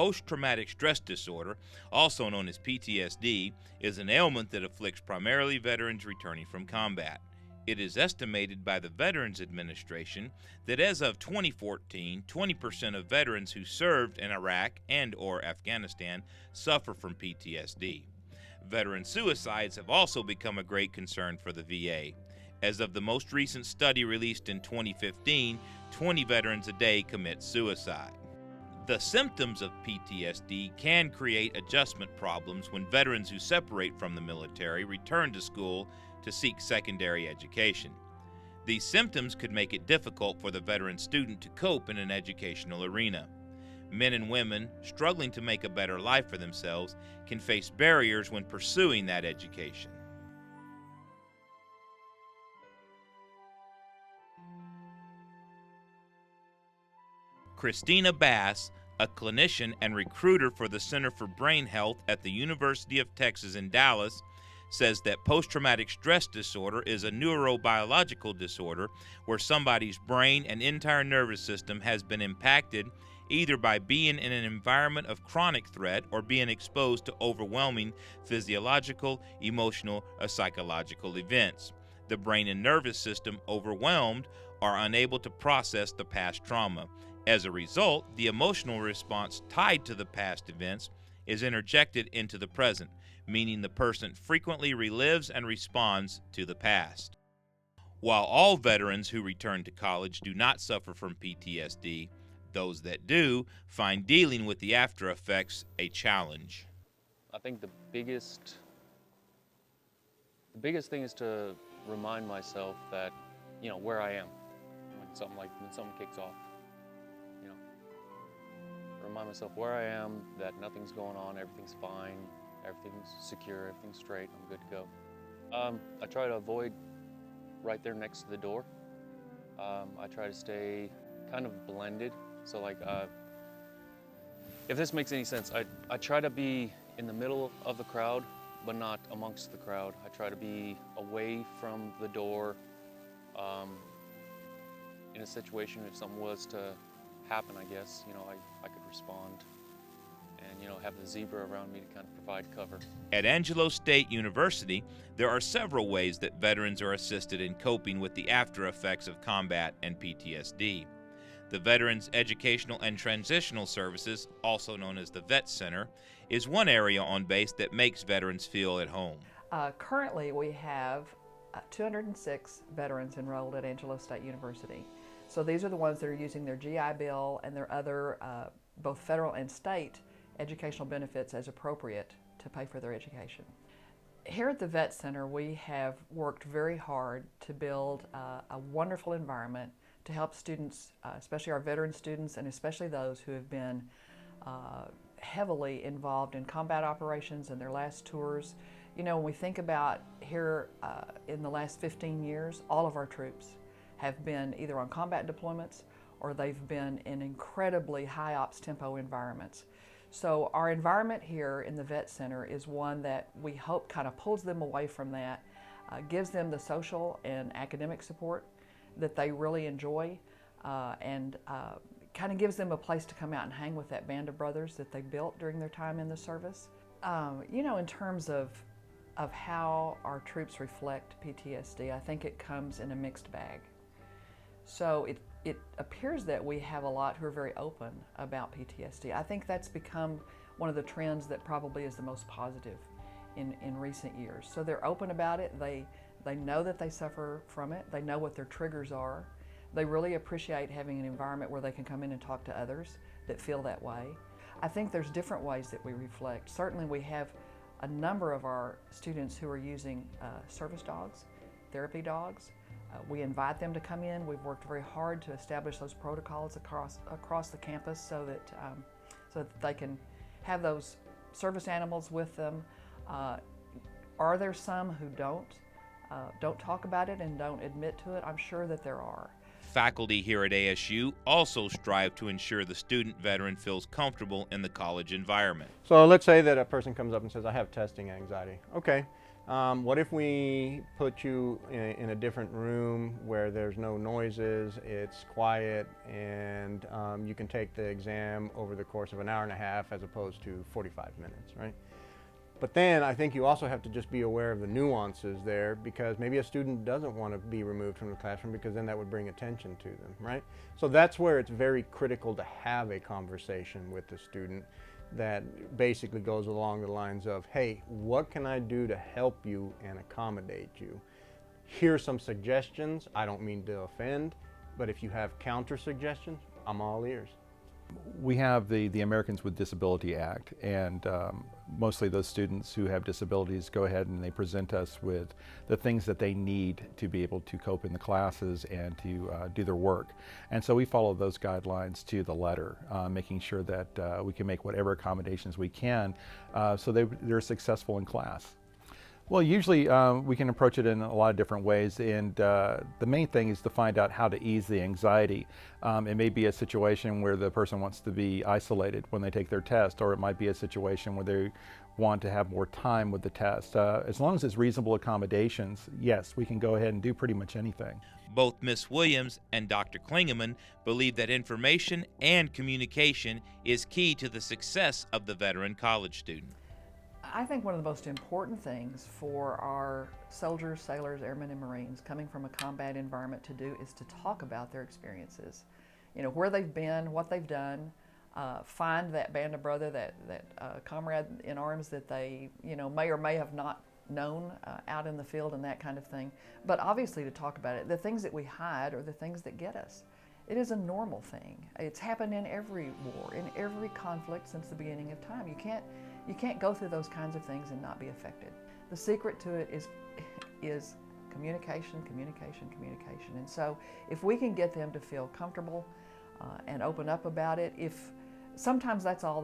Post-traumatic stress disorder, also known as PTSD, is an ailment that afflicts primarily veterans returning from combat. It is estimated by the Veterans Administration that as of 2014, 20% of veterans who served in Iraq and/or Afghanistan suffer from PTSD. Veteran suicides have also become a great concern for the VA. As of the most recent study released in 2015, 20 veterans a day commit suicide. The symptoms of PTSD can create adjustment problems when veterans who separate from the military return to school to seek secondary education. These symptoms could make it difficult for the veteran student to cope in an educational arena. Men and women struggling to make a better life for themselves can face barriers when pursuing that education. Christina Bass, a clinician and recruiter for the Center for Brain Health at the University of Texas in Dallas, says that post-traumatic stress disorder is a neurobiological disorder where somebody's brain and entire nervous system has been impacted either by being in an environment of chronic threat or being exposed to overwhelming physiological, emotional, or psychological events. The brain and nervous system, overwhelmed, are unable to process the past trauma. As a result, the emotional response tied to the past events is interjected into the present, meaning the person frequently relives and responds to the past. While all veterans who return to college do not suffer from PTSD, those that do find dealing with the after effects a challenge. I think the biggest thing is to remind myself that, where I am when something kicks off. Remind myself where I am, that nothing's going on, everything's fine, everything's secure, everything's straight, I'm good to go. I try to avoid right there next to the door. I try to stay kind of blended. So if this makes any sense, I try to be in the middle of the crowd, but not amongst the crowd. I try to be away from the door. In a situation, if something was to happen, I guess, I could respond and, have the zebra around me to kind of provide cover. At Angelo State University, there are several ways that veterans are assisted in coping with the after effects of combat and PTSD. The Veterans Educational and Transitional Services, also known as the Vet Center, is one area on base that makes veterans feel at home. Currently, we have 206 veterans enrolled at Angelo State University. So these are the ones that are using their GI Bill and their other, both federal and state, educational benefits as appropriate to pay for their education. Here at the Vet Center, we have worked very hard to build a wonderful environment to help students, especially our veteran students, and especially those who have been heavily involved in combat operations and their last tours. When we think about here in the last 15 years, all of our troops have been either on combat deployments or they've been in incredibly high ops tempo environments. So our environment here in the Vet Center is one that we hope kind of pulls them away from that, gives them the social and academic support that they really enjoy, and kind of gives them a place to come out and hang with that band of brothers that they built during their time in the service. In terms of how our troops reflect PTSD, I think it comes in a mixed bag. So it appears that we have a lot who are very open about PTSD. I think that's become one of the trends that probably is the most positive in recent years. So they're open about it. They know that they suffer from it. They know what their triggers are. They really appreciate having an environment where they can come in and talk to others that feel that way. I think there's different ways that we reflect. Certainly we have a number of our students who are using service dogs, therapy dogs. We invite them to come in. We've worked very hard to establish those protocols across the campus so that they can have those service animals with them. Are there some who don't talk about it and don't admit to it? I'm sure that there are. Faculty here at ASU also strive to ensure the student veteran feels comfortable in the college environment. So let's say that a person comes up and says, I have testing anxiety. Okay, What if we put you in a different room where there's no noises, it's quiet, and you can take the exam over the course of an hour and a half as opposed to 45 minutes, right? But then I think you also have to just be aware of the nuances there, because maybe a student doesn't want to be removed from the classroom, because then that would bring attention to them, right? So that's where it's very critical to have a conversation with the student that basically goes along the lines of, hey, what can I do to help you and accommodate you? Here's some suggestions. I don't mean to offend, but if you have counter suggestions, I'm all ears. We have the Americans with Disability Act, and mostly those students who have disabilities go ahead and they present us with the things that they need to be able to cope in the classes and to do their work. And so we follow those guidelines to the letter, making sure that we can make whatever accommodations we can so they're successful in class. Well, usually we can approach it in a lot of different ways, and the main thing is to find out how to ease the anxiety. It may be a situation where the person wants to be isolated when they take their test, or it might be a situation where they want to have more time with the test. As long as it's reasonable accommodations, yes, we can go ahead and do pretty much anything. Both Ms. Williams and Dr. Klingeman believe that information and communication is key to the success of the veteran college student. I think one of the most important things for our soldiers, sailors, airmen, and Marines coming from a combat environment to do is to talk about their experiences. You know, where they've been, what they've done, find that band of brother, that comrade in arms that they, you know, may or may have not known out in the field and that kind of thing. But obviously to talk about it. The things that we hide are the things that get us. It is a normal thing. It's happened in every war, in every conflict since the beginning of time. You can't go through those kinds of things and not be affected. The secret to it is communication, communication, communication. And so if we can get them to feel comfortable and open up about it, sometimes that's all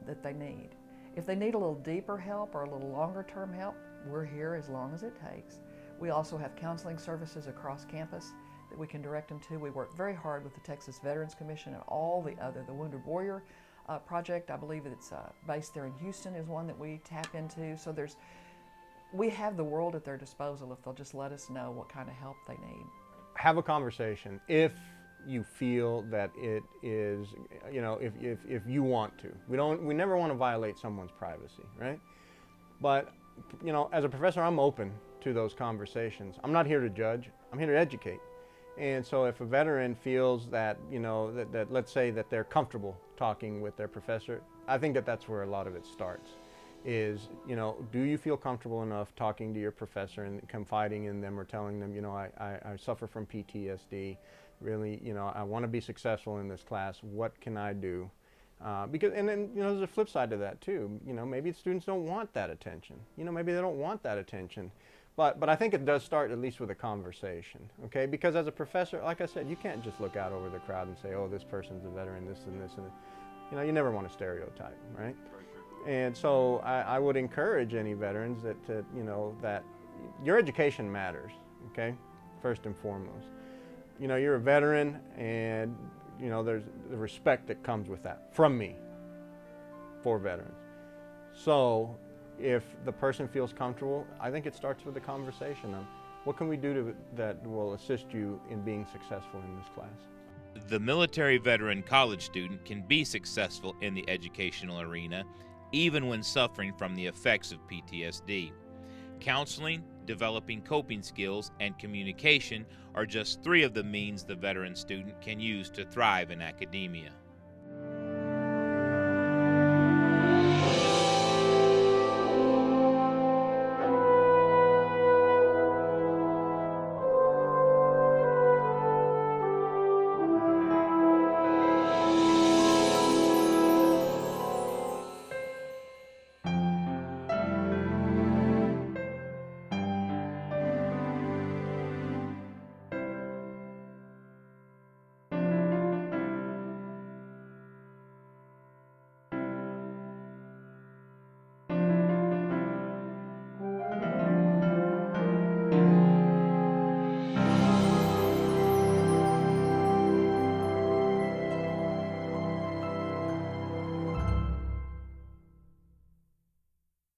that they need. If they need a little deeper help or a little longer term help, we're here as long as it takes. We also have counseling services across campus that we can direct them to. We work very hard with the Texas Veterans Commission and all the Wounded Warrior project. I believe it's based there in Houston is one that we tap into. So we have the world at their disposal if they'll just let us know what kind of help they need. Have a conversation if you feel that it is, you know, if you want to. We never want to violate someone's privacy, right? But, you know, as a professor, I'm open to those conversations. I'm not here to judge. I'm here to educate. And so if a veteran feels that, you know, that let's say that they're comfortable talking with their professor, I think that's where a lot of it starts. Is, you know, do you feel comfortable enough talking to your professor and confiding in them or telling them, you know, I suffer from PTSD, really, you know, I want to be successful in this class, what can I do? And then, you know, there's a flip side to that too. You know, maybe students don't want that attention. You know, maybe they don't want that attention. But I think it does start at least with a conversation, okay? Because as a professor, like I said, you can't just look out over the crowd and say, oh, this person's a veteran, this and this. And you know, you never want to stereotype, right? And so I would encourage any veterans that your education matters, okay? First and foremost. You know, you're a veteran, and you know, there's the respect that comes with that from me for veterans. So if the person feels comfortable, I think it starts with a conversation on what can we do that will assist you in being successful in this class. The military veteran college student can be successful in the educational arena even when suffering from the effects of PTSD. Counseling, developing coping skills, and communication are just 3 of the means the veteran student can use to thrive in academia.